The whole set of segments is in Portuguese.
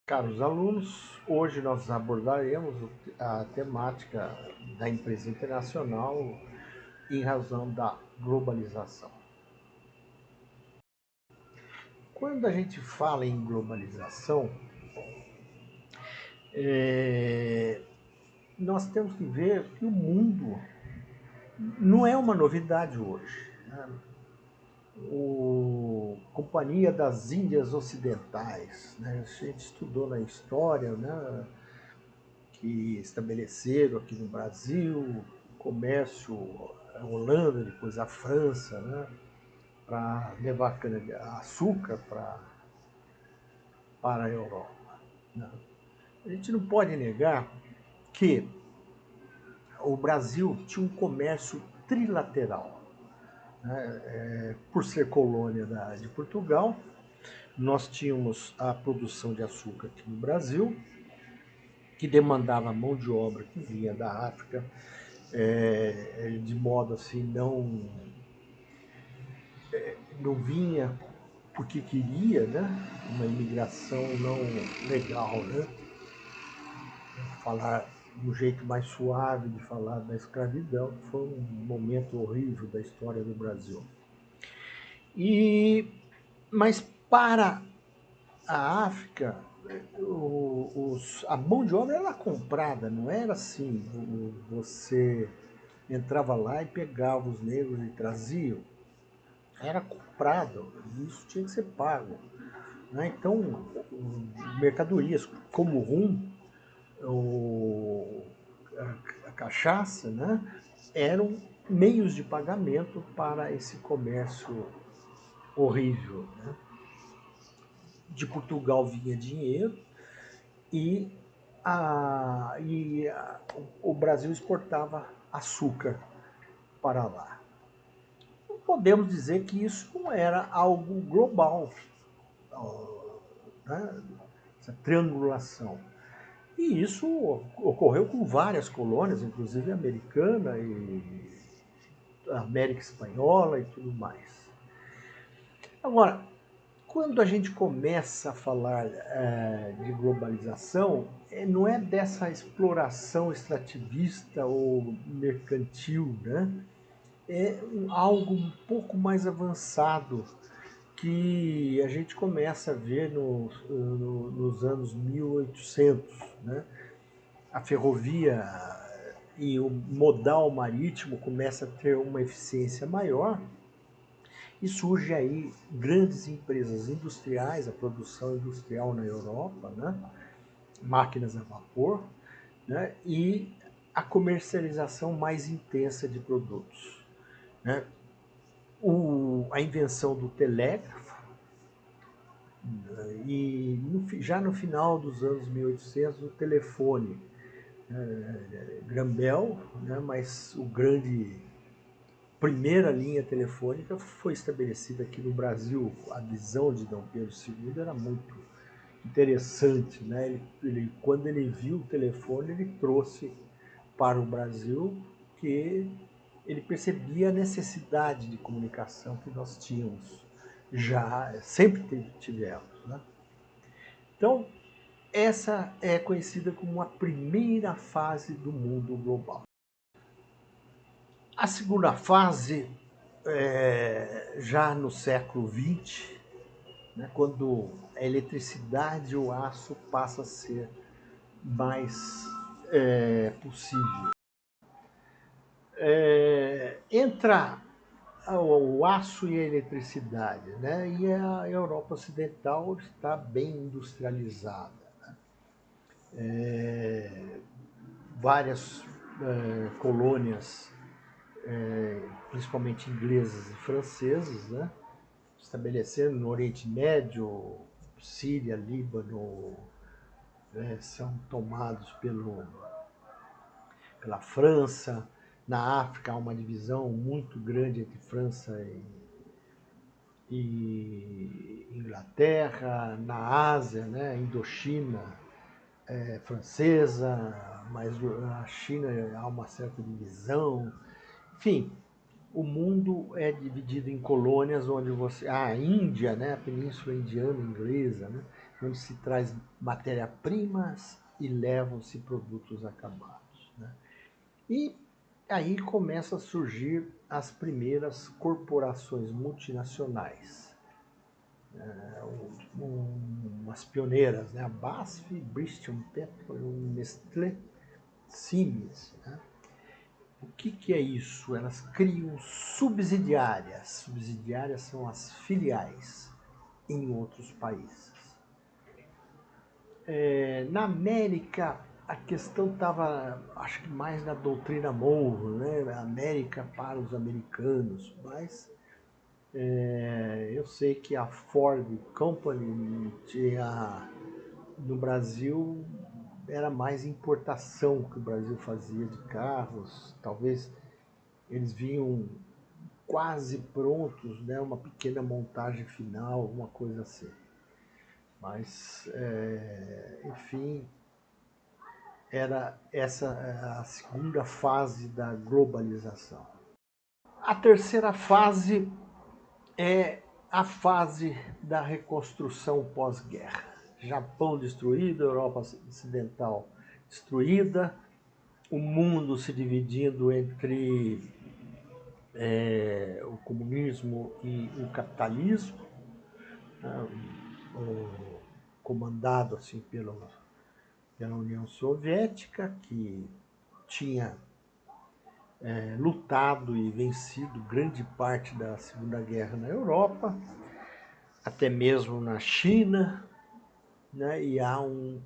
Caros alunos, hoje nós abordaremos a temática da empresa internacional em razão da globalização. Quando a gente fala em globalização, nós temos que ver que o mundo não é uma novidade hoje, né? Companhia das Índias Ocidentais, né? A gente estudou na história, né? Que estabeleceram aqui no Brasil, comércio, a Holanda, depois a França, né, para levar açúcar para a Europa. Né. A gente não pode negar que o Brasil tinha um comércio trilateral. Né, por ser colônia de Portugal, nós tínhamos a produção de açúcar aqui no Brasil, que demandava mão de obra que vinha da África, de modo assim não vinha porque queria, né? Uma imigração não legal, né? Falar de um jeito mais suave de falar da escravidão, que foi um momento horrível da história do Brasil. Mas para a África, a mão de obra era comprada, não era assim, você entrava lá e pegava os negros e trazia. Era comprado, e isso tinha que ser pago. Né? Então, mercadorias como o rum, a cachaça, né? Eram meios de pagamento para esse comércio horrível. Né? De Portugal vinha dinheiro e, o Brasil exportava açúcar para lá. Não podemos dizer que isso não era algo global, né? Essa triangulação. E isso ocorreu com várias colônias, inclusive americana e América Espanhola e tudo mais. Agora, quando a gente começa a falar de globalização, não é dessa exploração extrativista ou mercantil, né? É algo um pouco mais avançado que a gente começa a ver nos anos 1800, né? A ferrovia e o modal marítimo começa a ter uma eficiência maior e surge aí grandes empresas industriais, a produção industrial na Europa, né? Máquinas a vapor, né? E a comercialização mais intensa de produtos. Né? A invenção do telégrafo, e já no final dos anos 1800 o telefone, Graham Bell, né, mas o grande primeira linha telefônica foi estabelecida aqui no Brasil. A visão de Dom Pedro II era muito interessante, né? Quando ele viu o telefone, ele trouxe para o Brasil que ele percebia a necessidade de comunicação que nós tínhamos, já sempre tivemos, né? Então, essa é conhecida como a primeira fase do mundo global. A segunda fase, já no século XX, né, quando a eletricidade e o aço passa a ser mais possível. Entra o aço e a eletricidade, né, e a Europa Ocidental está bem industrializada. Várias colônias, principalmente inglesas e francesas, né, estabelecendo no Oriente Médio, Síria, Líbano, né, são tomados pela França. Na África há uma divisão muito grande entre França e Inglaterra. Na Ásia, né, Indochina francesa, mas na China há uma certa divisão. Enfim, o mundo é dividido em colônias onde você... A Índia, né, a Península Indiana Inglesa, né, onde se traz matéria-primas e levam-se produtos acabados, né? E aí começam a surgir as primeiras corporações multinacionais, umas pioneiras, né? A BASF, Bristol Petroleum, Nestlé, Siemens, né? O que é isso? Elas criam subsidiárias. Subsidiárias são as filiais em outros países. Na América, a questão estava, acho que mais na doutrina Monroe, né? América para os americanos, mas eu sei que a Ford Company tinha, no Brasil era mais importação que o Brasil fazia de carros, talvez eles vinham quase prontos, né? Uma pequena montagem final, alguma coisa assim. Mas, enfim, era essa a segunda fase da globalização. A terceira fase é a fase da reconstrução pós-guerra. Japão destruído, Europa Ocidental destruída, o mundo se dividindo entre o comunismo e o capitalismo, né, comandado assim pela União Soviética, que tinha lutado e vencido grande parte da Segunda Guerra na Europa, até mesmo na China, né, e há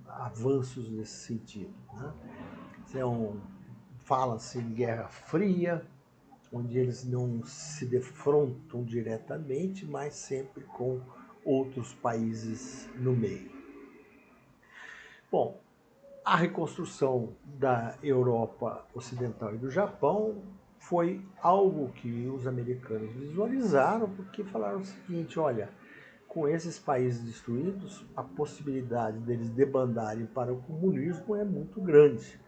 avanços nesse sentido, né? Fala-se em Guerra Fria, onde eles não se defrontam diretamente, mas sempre com outros países no meio. Bom, a reconstrução da Europa Ocidental e do Japão foi algo que os americanos visualizaram, porque falaram o seguinte: olha, com esses países destruídos, a possibilidade deles debandarem para o comunismo é muito grande.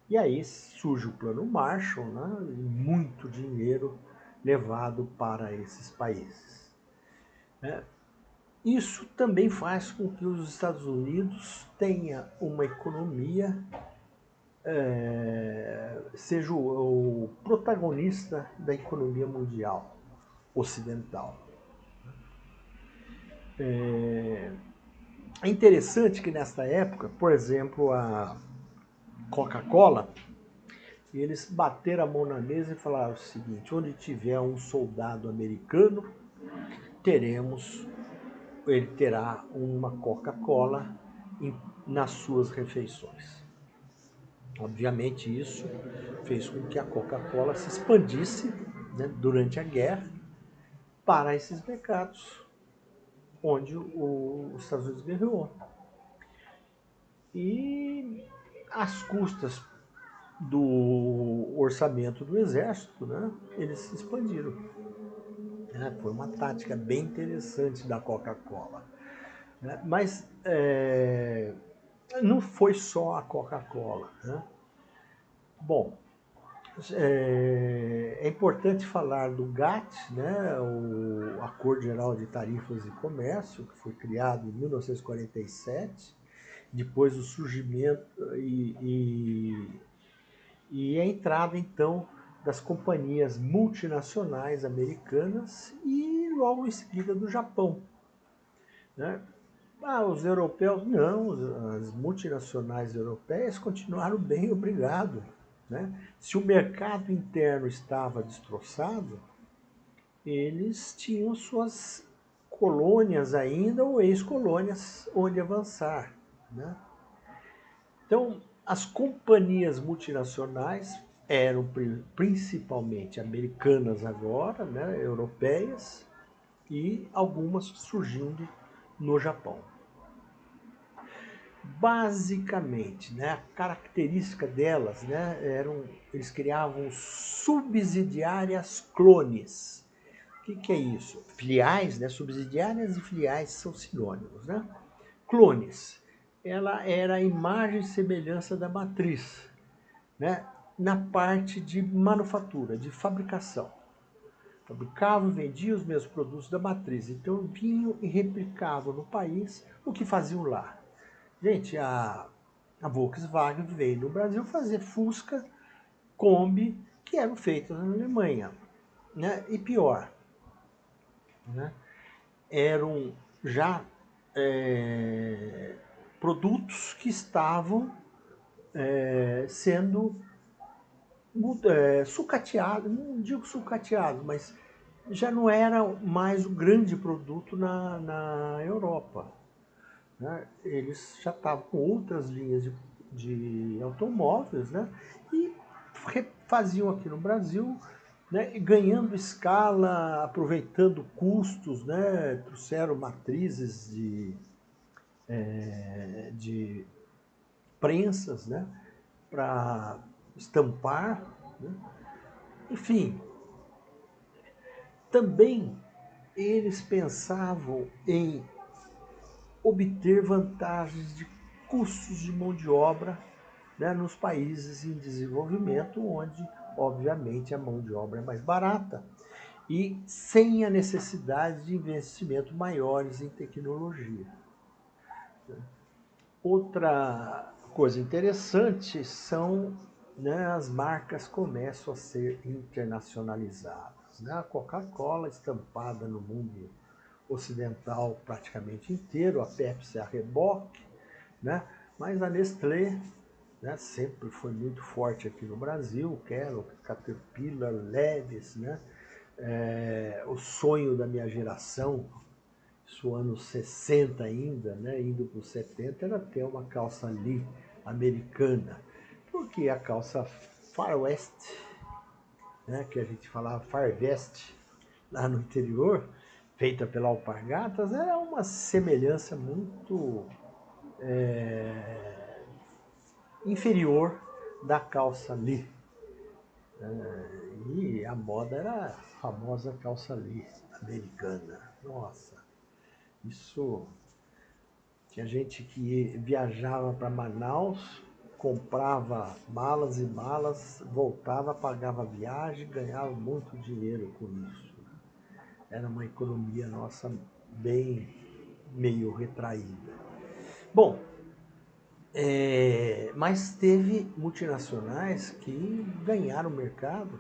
E aí surge o Plano Marshall, né, e muito dinheiro levado para esses países. Isso também faz com que os Estados Unidos tenha uma economia, seja o protagonista da economia mundial ocidental. É interessante que nesta época, por exemplo, a Coca-Cola, eles bateram a mão na mesa e falaram o seguinte: onde tiver um soldado americano, ele terá uma Coca-Cola nas suas refeições. Obviamente isso fez com que a Coca-Cola se expandisse, né, durante a guerra para esses mercados onde os Estados Unidos ganhou. E às custas do orçamento do exército, né, eles se expandiram. Foi uma tática bem interessante da Coca-Cola. Mas não foi só a Coca-Cola, né? Bom, é importante falar do GATT, né, o Acordo Geral de Tarifas e Comércio, que foi criado em 1947, depois do surgimento e a entrada, então, das companhias multinacionais americanas e logo em seguida do Japão, né? Os europeus, não, as multinacionais europeias continuaram bem, obrigado, né? Se o mercado interno estava destroçado, eles tinham suas colônias ainda ou ex-colônias onde avançar, né? Então, as companhias multinacionais eram principalmente americanas agora, né, europeias, e algumas surgindo no Japão. Basicamente, né, a característica delas, né, eles criavam subsidiárias clones. O que é isso? Filiais, né, subsidiárias e filiais são sinônimos, né? Clones. Ela era a imagem e semelhança da matriz, né, na parte de manufatura, de fabricação. Fabricavam, vendiam os mesmos produtos da matriz. Então vinham e replicavam no país o que faziam lá. Gente, a Volkswagen veio no Brasil fazer Fusca, Kombi, que eram feitos na Alemanha. Né? E pior, né? Eram já produtos que estavam sendo sucateados, não digo sucateados, mas já não era mais o grande produto na Europa. Né? Eles já estavam com outras linhas de automóveis, né? E faziam aqui no Brasil, né? Ganhando escala, aproveitando custos, né? Trouxeram matrizes de prensas, né? Para estampar, né? Enfim, também eles pensavam em obter vantagens de custos de mão de obra, né, nos países em desenvolvimento, onde, obviamente, a mão de obra é mais barata e sem a necessidade de investimentos maiores em tecnologia. Outra coisa interessante são, né, as marcas começam a ser internacionalizadas. Né? A Coca-Cola estampada no mundo ocidental praticamente inteiro, a Pepsi, a Reebok, né? Mas a Nestlé, né, sempre foi muito forte aqui no Brasil, Kellogg, Caterpillar, Levi's, né? O sonho da minha geração, isso anos 60 ainda, né, indo para os 70, era ter uma calça Lee americana, porque a calça Far West, né, que a gente falava Far West lá no interior, feita pela Alpargatas, era uma semelhança muito inferior da calça Lee. E a moda era a famosa calça Lee americana. Nossa, isso tinha gente que viajava para Manaus, comprava malas e malas, voltava, pagava a viagem, ganhava muito dinheiro com isso. Era uma economia nossa bem meio retraída. Bom, mas teve multinacionais que ganharam o mercado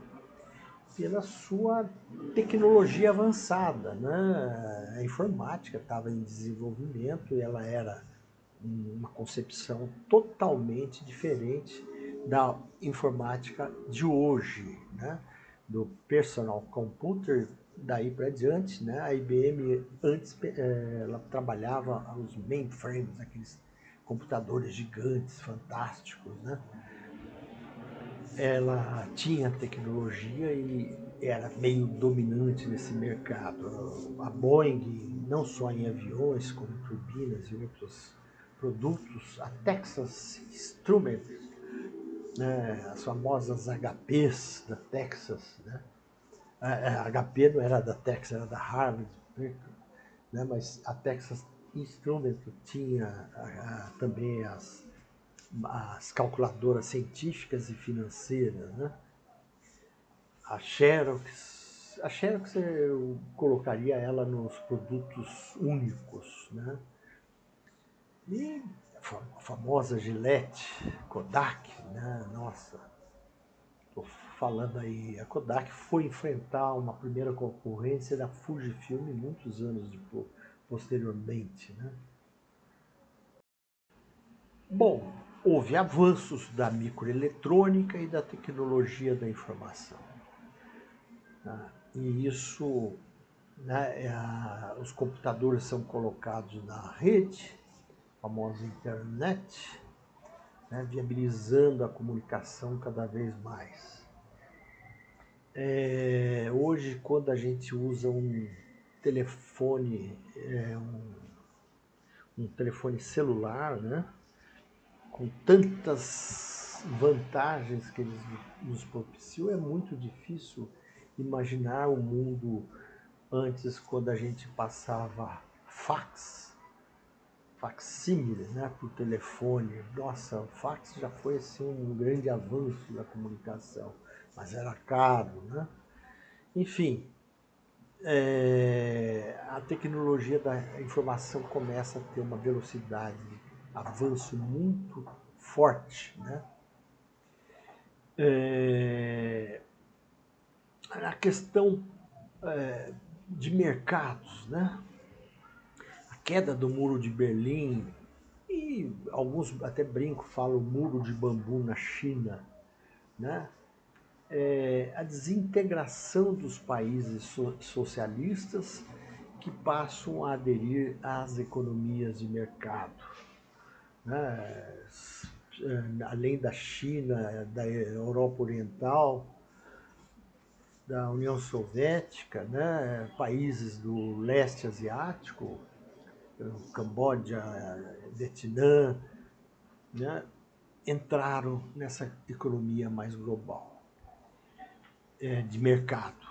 pela sua tecnologia avançada, né? A informática estava em desenvolvimento e ela era uma concepção totalmente diferente da informática de hoje, né? Do personal computer, daí para diante, né? A IBM antes ela trabalhava os mainframes, aqueles computadores gigantes, fantásticos, né? Ela tinha tecnologia e era meio dominante nesse mercado. A Boeing, não só em aviões, como turbinas e outros produtos, a Texas Instruments, né, as famosas HPs da Texas, né? A HP não era da Texas, era da Harvard, né? Mas a Texas Instruments tinha também as calculadoras científicas e financeiras, né? A Xerox eu colocaria ela nos produtos únicos, né? E a famosa Gillette, Kodak, né? Nossa, tô falando aí, a Kodak foi enfrentar uma primeira concorrência da Fujifilm muitos anos depois, posteriormente, né? Bom, houve avanços da microeletrônica e da tecnologia da informação. Né? E isso, né, os computadores são colocados na rede, a famosa internet, né, viabilizando a comunicação cada vez mais. Hoje, quando a gente usa um telefone, um telefone celular, né, com tantas vantagens que eles nos propiciam, é muito difícil imaginar o mundo antes, quando a gente passava facsímile, né, por telefone. Nossa, o fax já foi assim, um grande avanço da comunicação, mas era caro, né? Enfim, a tecnologia da informação começa a ter uma velocidade de avanço muito forte, né? A questão de mercados, né? A queda do Muro de Berlim, e alguns até brinco, falam muro de bambu na China, né? A desintegração dos países socialistas que passam a aderir às economias de mercado, né? Além da China, da Europa Oriental, da União Soviética, né? Países do leste asiático, Camboja, Vietnã, né? Entraram nessa economia mais global, de mercado.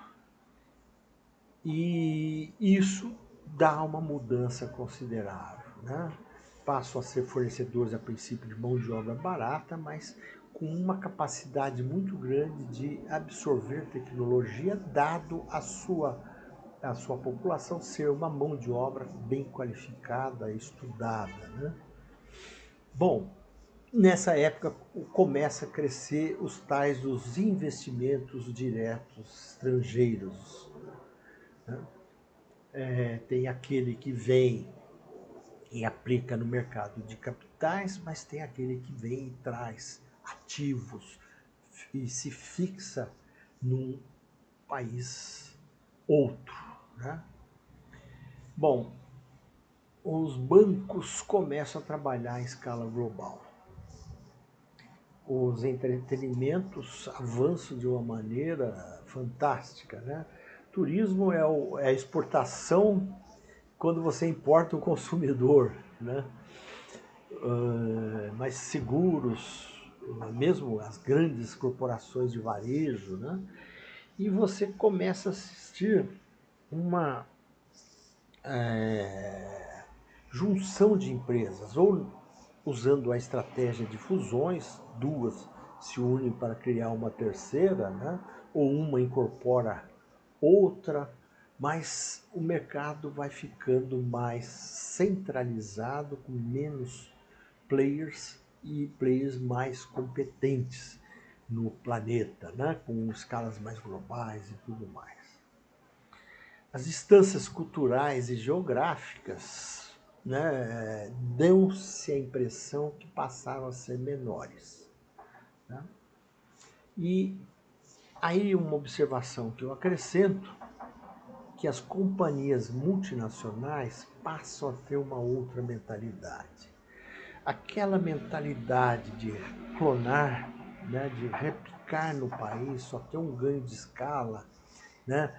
E isso dá uma mudança considerável, né? Passam a ser fornecedores, a princípio, de mão de obra barata, mas com uma capacidade muito grande de absorver tecnologia, dado a sua população ser uma mão de obra bem qualificada, estudada, né? Bom, nessa época começa a crescer os tais dos investimentos diretos estrangeiros, né? Tem aquele que vem e aplica no mercado de capitais, mas tem aquele que vem e traz ativos e se fixa num país outro, né? Bom, os bancos começam a trabalhar em escala global. Os entretenimentos avançam de uma maneira fantástica, né? Turismo é a exportação quando você importa o consumidor, né? Mais seguros, mesmo as grandes corporações de varejo, né? E você começa a assistir uma junção de empresas, ou usando a estratégia de fusões, duas se unem para criar uma terceira, né? Ou uma incorpora outra, mas o mercado vai ficando mais centralizado, com menos players e players mais competentes no planeta, né? Com escalas mais globais e tudo mais. As distâncias culturais e geográficas, né, dão-se a impressão que passaram a ser menores, né? E aí uma observação que eu acrescento, que as companhias multinacionais passam a ter uma outra mentalidade. Aquela mentalidade de clonar, né, de replicar no país, só ter um ganho de escala, né,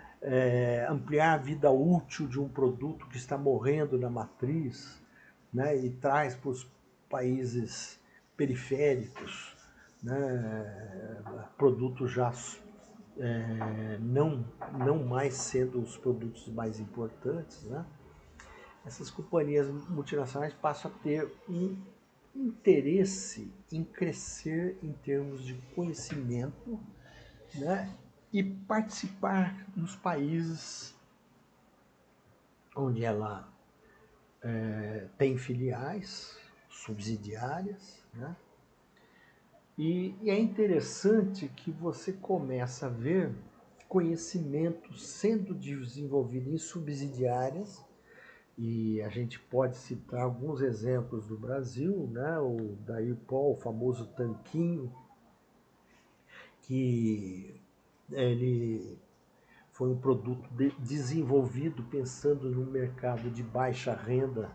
ampliar a vida útil de um produto que está morrendo na matriz, né, e traz para os países periféricos, né, produtos já não mais sendo os produtos mais importantes, né? Essas companhias multinacionais passam a ter um interesse em crescer em termos de conhecimento, né? E participar nos países onde ela tem filiais subsidiárias, né? E é interessante que você começa a ver conhecimento sendo desenvolvido em subsidiárias, e a gente pode citar alguns exemplos do Brasil, né? O da Irpol, o famoso tanquinho, que ele foi um produto desenvolvido pensando no mercado de baixa renda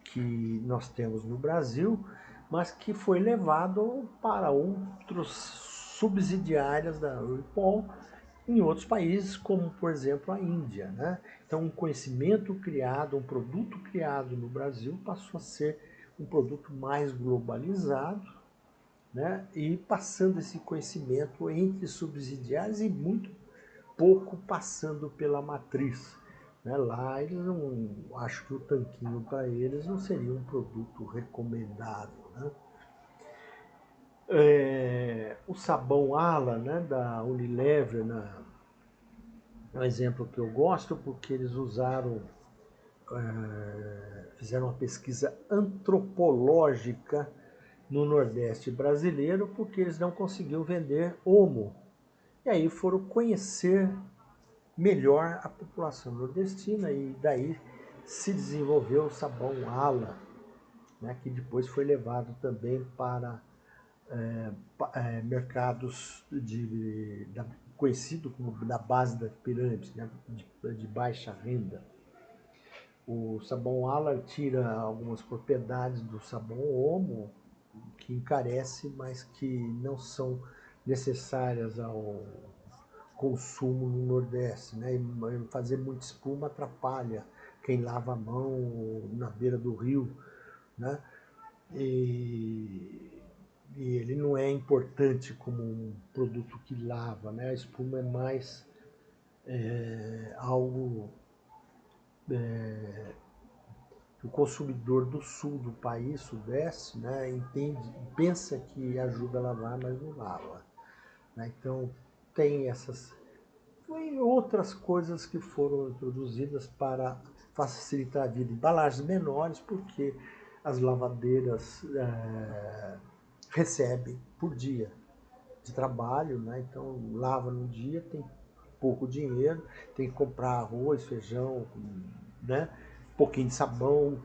que nós temos no Brasil, mas que foi levado para outras subsidiárias da Irpol em outros países, como por exemplo a Índia, né? Então, um conhecimento criado, um produto criado no Brasil passou a ser um produto mais globalizado, né? E passando esse conhecimento entre subsidiários e muito pouco passando pela matriz, né? Lá eles não, acho que o tanquinho para eles não seria um produto recomendável, né? O sabão Ala, né, da Unilever É um exemplo que eu gosto porque eles fizeram uma pesquisa antropológica no Nordeste brasileiro porque eles não conseguiam vender homo. E aí foram conhecer melhor a população nordestina e daí se desenvolveu o sabão ala, né, que depois foi levado também para mercados conhecido como da base da pirâmide, né, de baixa renda. O sabão ala tira algumas propriedades do sabão homo, que encarece, mas que não são necessárias ao consumo no Nordeste, né? E fazer muita espuma atrapalha quem lava a mão na beira do rio, né? E, e ele não é importante como um produto que lava, né? A espuma é mais algo que o consumidor do sul do país, sudeste, né, entende, pensa que ajuda a lavar, mas não lava. Né? Então tem essas e outras coisas que foram introduzidas para facilitar a vida. Embalagens menores, porque as lavadeiras recebem por dia de trabalho, né? Então lava no dia, tem pouco dinheiro, tem que comprar arroz, feijão, né? Um pouquinho de sabão,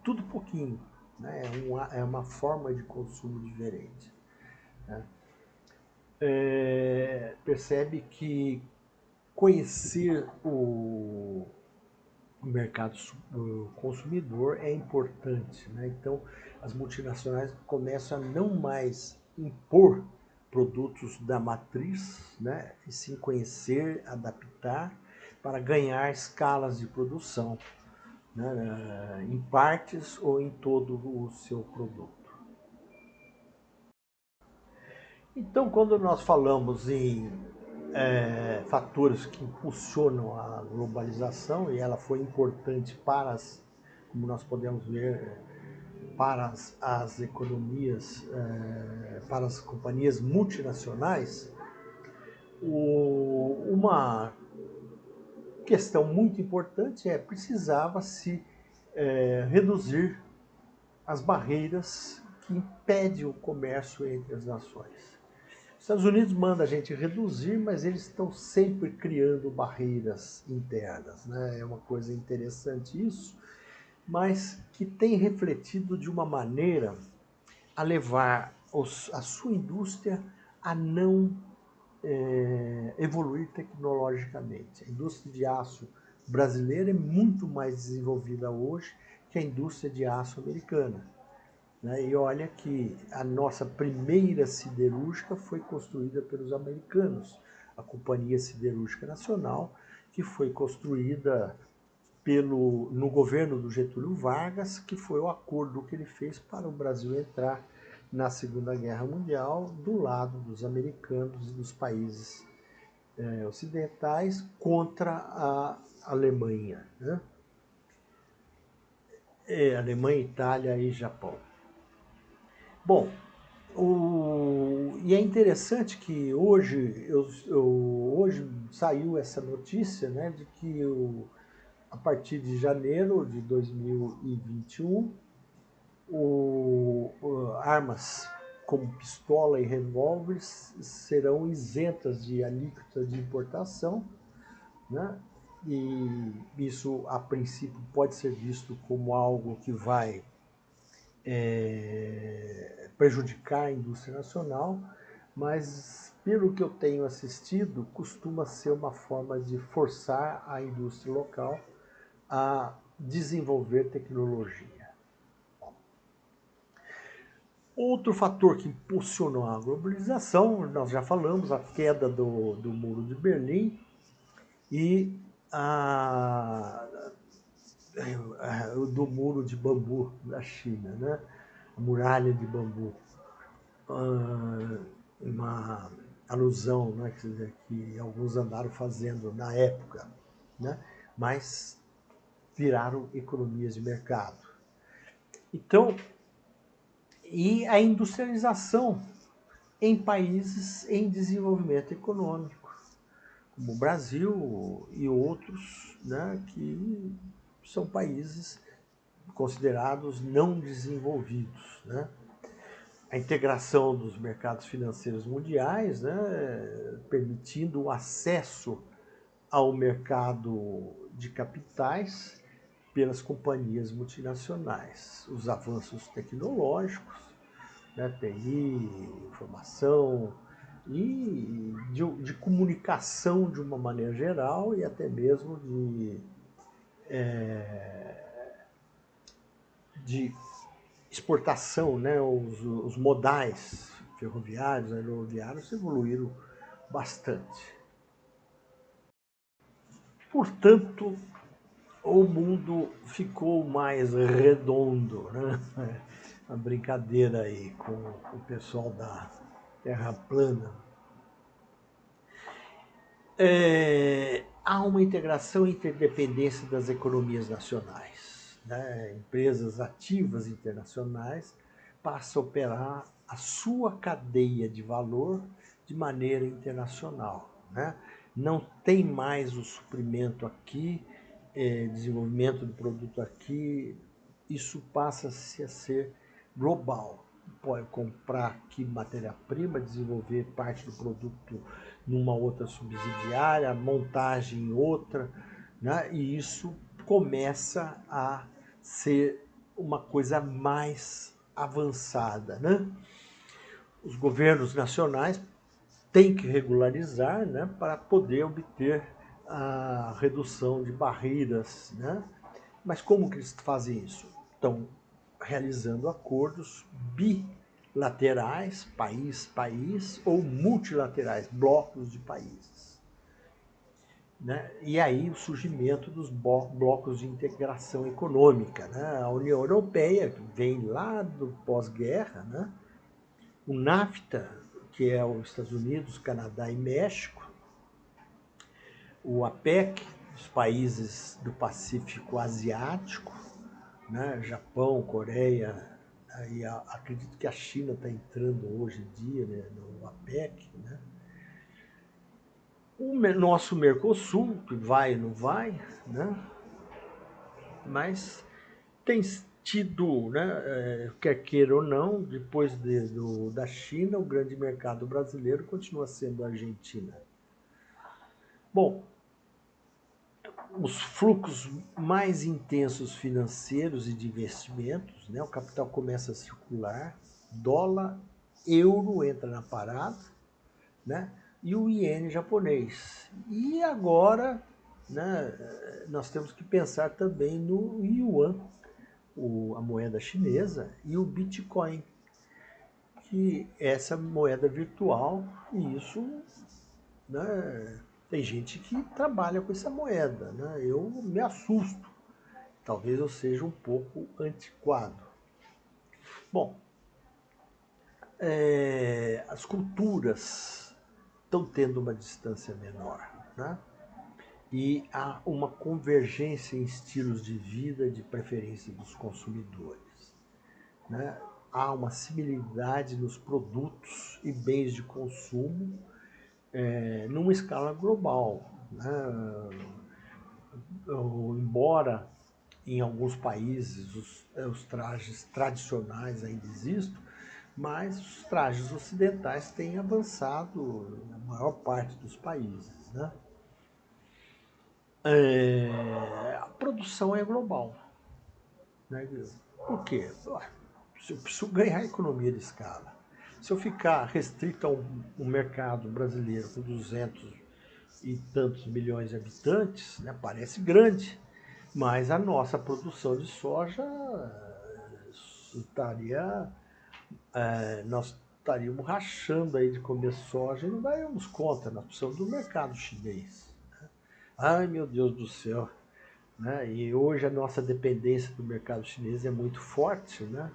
tudo pouquinho. Né? É uma forma de consumo diferente. Né? Percebe que conhecer o mercado consumidor é importante. Né? Então, as multinacionais começam a não mais impor produtos da matriz, né? E sim conhecer, adaptar para ganhar escalas de produção, né? Em partes ou em todo o seu produto. Então, quando nós falamos em fatores que impulsionam a globalização, e ela foi importante para como nós podemos ver, para as economias, para as companhias multinacionais, uma questão muito importante precisava se reduzir as barreiras que impedem o comércio entre as nações. Os Estados Unidos manda a gente reduzir, mas eles estão sempre criando barreiras internas. Né? É uma coisa interessante isso, mas que tem refletido de uma maneira a levar a sua indústria a não evoluir tecnologicamente. A indústria de aço brasileira é muito mais desenvolvida hoje que a indústria de aço americana. Né? E olha que a nossa primeira siderúrgica foi construída pelos americanos, a Companhia Siderúrgica Nacional, que foi construída no governo do Getúlio Vargas, que foi o acordo que ele fez para o Brasil entrar na Segunda Guerra Mundial do lado dos americanos e dos países ocidentais contra a Alemanha. Né? Alemanha, Itália e Japão. Bom, e é interessante que hoje saiu essa notícia, né, de que a partir de janeiro de 2021, armas como pistola e revólveres serão isentas de alíquota de importação, né? E isso, a princípio, pode ser visto como algo que vai prejudicar a indústria nacional, mas pelo que eu tenho assistido, costuma ser uma forma de forçar a indústria local a desenvolver tecnologia. Outro fator que impulsionou a globalização, nós já falamos, a queda do Muro de Berlim e do Muro de Bambu da China, né? A muralha de bambu. Uma alusão, né, que alguns andaram fazendo na época, né? Mas viraram economias de mercado. Então, e a industrialização em países em desenvolvimento econômico. como o Brasil e outros, né, que são países considerados não desenvolvidos, né? A integração dos mercados financeiros mundiais, né, permitindo o acesso ao mercado de capitais pelas companhias multinacionais, os avanços tecnológicos, né, TI, informação e de comunicação de uma maneira geral e até mesmo de exportação, né, os modais ferroviários, aeroviários evoluíram bastante. Portanto, o mundo ficou mais redondo, né? Uma brincadeira aí com o pessoal da Terra plana. Há uma integração e interdependência das economias nacionais, né? Empresas ativas internacionais passam a operar a sua cadeia de valor de maneira internacional, né? Não tem mais o suprimento aqui, desenvolvimento do produto aqui, isso passa-se a ser global. Pode comprar aqui matéria-prima, desenvolver parte do produto numa outra subsidiária, montagem em outra, né? E isso começa a ser uma coisa mais avançada, né? Os governos nacionais têm que regularizar, né, para poder obter a redução de barreiras, né? Mas como que eles fazem isso? Estão realizando acordos bilaterais, país-país, ou multilaterais, blocos de países. Né? E aí o surgimento dos blocos de integração econômica. Né? A União Europeia, que vem lá do pós-guerra, né? O NAFTA, que é os Estados Unidos, Canadá e México, o APEC, os países do Pacífico Asiático, né? Japão, Coreia, e acredito que a China está entrando hoje em dia, né, no APEC, né? O nosso Mercosul, que vai e não vai, né? Mas tem tido, né, quer queira ou não, depois da China, o grande mercado brasileiro continua sendo a Argentina. Bom, os fluxos mais intensos financeiros e de investimentos, né? O capital começa a circular, dólar, euro entra na parada, né? E o iene japonês. E agora, né, nós temos que pensar também no yuan, a moeda chinesa, e o Bitcoin, que é essa moeda virtual, e isso, né, tem gente que trabalha com essa moeda, né? Eu me assusto. Talvez eu seja um pouco antiquado. Bom, as culturas estão tendo uma distância menor, né? E há uma convergência em estilos de vida, de preferência dos consumidores, né? Há uma similaridade nos produtos e bens de consumo numa escala global, né? Embora em alguns países os trajes tradicionais ainda existam, mas os trajes ocidentais têm avançado na maior parte dos países, né? A produção é global, né? Por quê? Se eu preciso ganhar economia de escala. Se eu ficar restrito a um mercado brasileiro com 200 e tantos milhões de habitantes, né, parece grande, mas a nossa produção de soja nós estaríamos rachando aí de comer soja e não daríamos conta, nós precisamos do mercado chinês. Ai, meu Deus do céu. Né? E hoje a nossa dependência do mercado chinês é muito forte, né?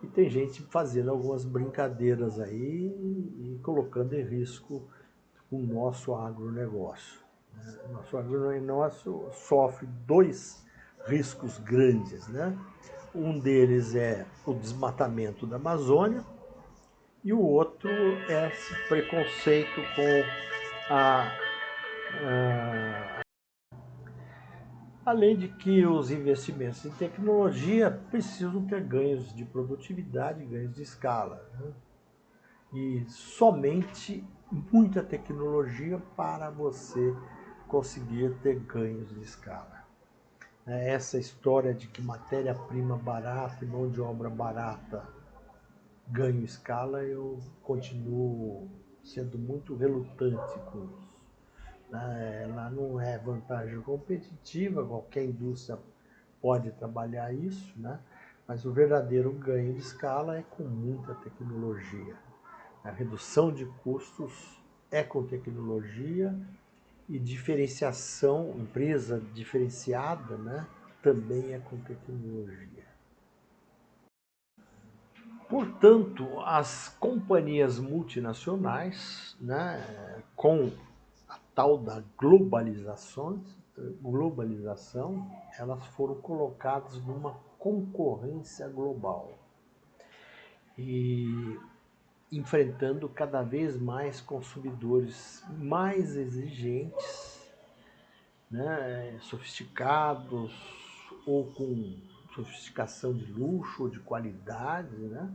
E tem gente fazendo algumas brincadeiras aí e colocando em risco o nosso agronegócio. Né? O nosso agronegócio sofre dois riscos grandes, né? Um deles é o desmatamento da Amazônia e o outro é esse preconceito com a Além de que os investimentos em tecnologia precisam ter ganhos de produtividade, ganhos de escala, né? E somente muita tecnologia para você conseguir ter ganhos de escala. Essa história de que matéria-prima barata e mão de obra barata ganham escala, eu continuo sendo muito relutante com isso. Ela não é vantagem competitiva, qualquer indústria pode trabalhar isso, né? Mas o verdadeiro ganho de escala é com muita tecnologia. A redução de custos é com tecnologia e diferenciação, empresa diferenciada, né? Também é com tecnologia. Portanto, as companhias multinacionais, né, com a tal da globalização, elas foram colocadas numa concorrência global e enfrentando cada vez mais consumidores mais exigentes, né, sofisticados ou com sofisticação de luxo ou de qualidade, né?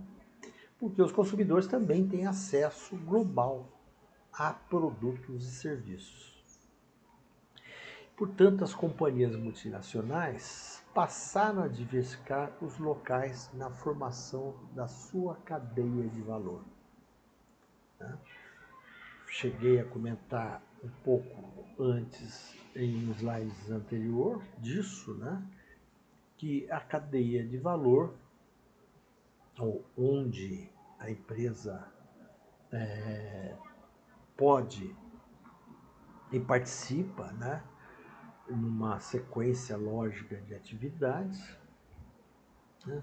Porque os consumidores também têm acesso global a produtos e serviços. Portanto, as companhias multinacionais passaram a diversificar os locais na formação da sua cadeia de valor. Cheguei a comentar um pouco antes, em slides anterior, disso, né? Que a cadeia de valor, onde a empresa pode e participa, né, numa sequência lógica de atividades, né,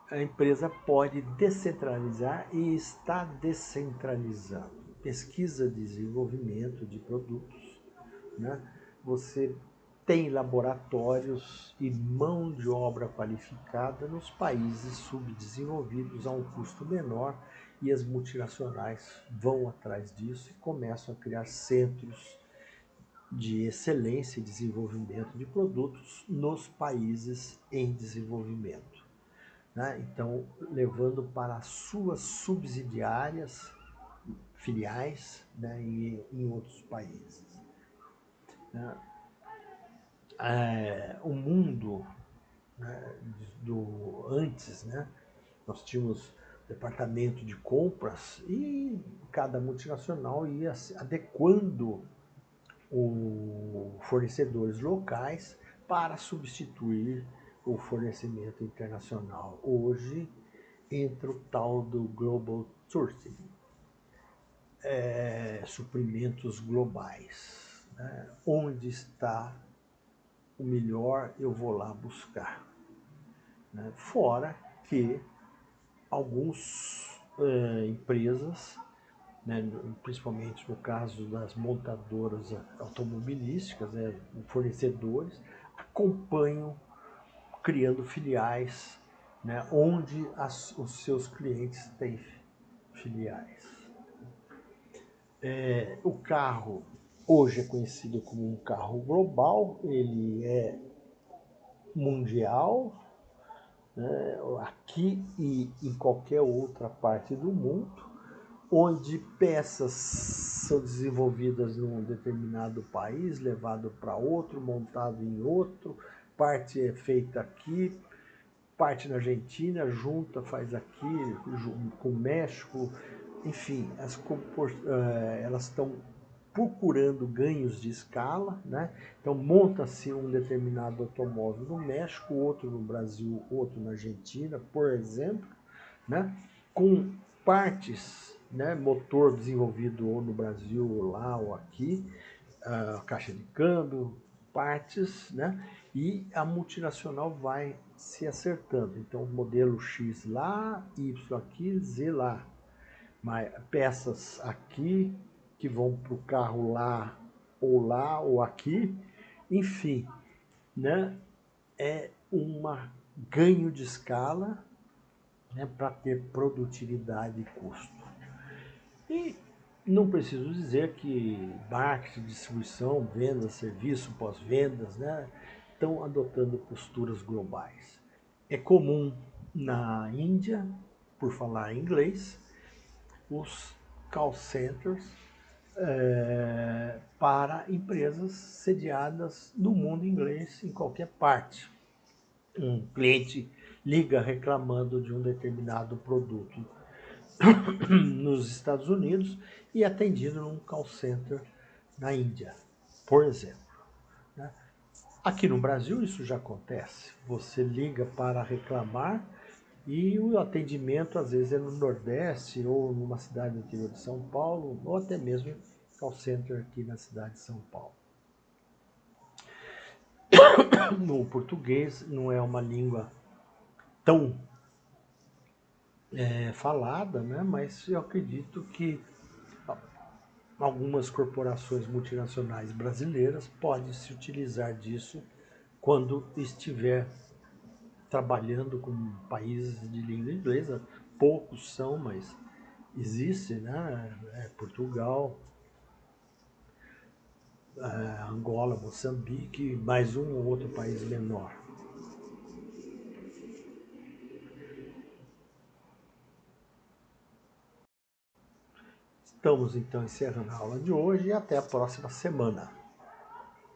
a empresa pode descentralizar e está descentralizando. Pesquisa e desenvolvimento de produtos, né? Você tem laboratórios e mão de obra qualificada nos países subdesenvolvidos a um custo menor e as multinacionais vão atrás disso e começam a criar centros de excelência e desenvolvimento de produtos nos países em desenvolvimento, né? Então, levando para as suas subsidiárias, filiais, né, em outros países, né? O mundo, né, antes, né, nós tínhamos departamento de compras e cada multinacional ia adequando os fornecedores locais para substituir o fornecimento internacional. Hoje entra o tal do Global Sourcing, suprimentos globais, né? Onde está o melhor, eu vou lá buscar, né? Fora que algumas empresas, né, principalmente no caso das montadoras automobilísticas, né, fornecedores, acompanham criando filiais, né, onde os seus clientes têm filiais. O carro hoje é conhecido como um carro global, ele é mundial, né, aqui e em qualquer outra parte do mundo, onde peças são desenvolvidas em um determinado país, levado para outro, montado em outro, parte é feita aqui, parte na Argentina, junta, faz aqui, com o México, enfim, elas estão procurando ganhos de escala, né? Então monta-se um determinado automóvel no México, outro no Brasil, outro na Argentina, por exemplo, né? Com partes, né? Motor desenvolvido ou no Brasil, ou lá ou aqui, caixa de câmbio, partes, né? E a multinacional vai se acertando. Então, modelo X lá, Y aqui, Z lá. Mas peças aqui que vão para o carro lá ou aqui, enfim, né? É um ganho de escala, né, para ter produtividade e custo. E Não preciso dizer que marketing, distribuição, vendas, serviço, pós-vendas, né, estão adotando posturas globais. É comum na Índia, por falar inglês, os call centers para empresas sediadas no mundo inglês, em qualquer parte. Um cliente liga reclamando de um determinado produto nos Estados Unidos e atendido num call center na Índia, por exemplo. Né? Aqui no Brasil isso já acontece. Você liga para reclamar e o atendimento às vezes é no Nordeste ou numa cidade do interior de São Paulo ou até mesmo call center aqui na cidade de São Paulo. No português não é uma língua tão falada, né? Mas eu acredito que algumas corporações multinacionais brasileiras podem se utilizar disso quando estiver trabalhando com países de língua inglesa. Poucos são, mas existe, né? Portugal, Angola, Moçambique, mais um ou outro país menor. Estamos então encerrando a aula de hoje e até a próxima semana.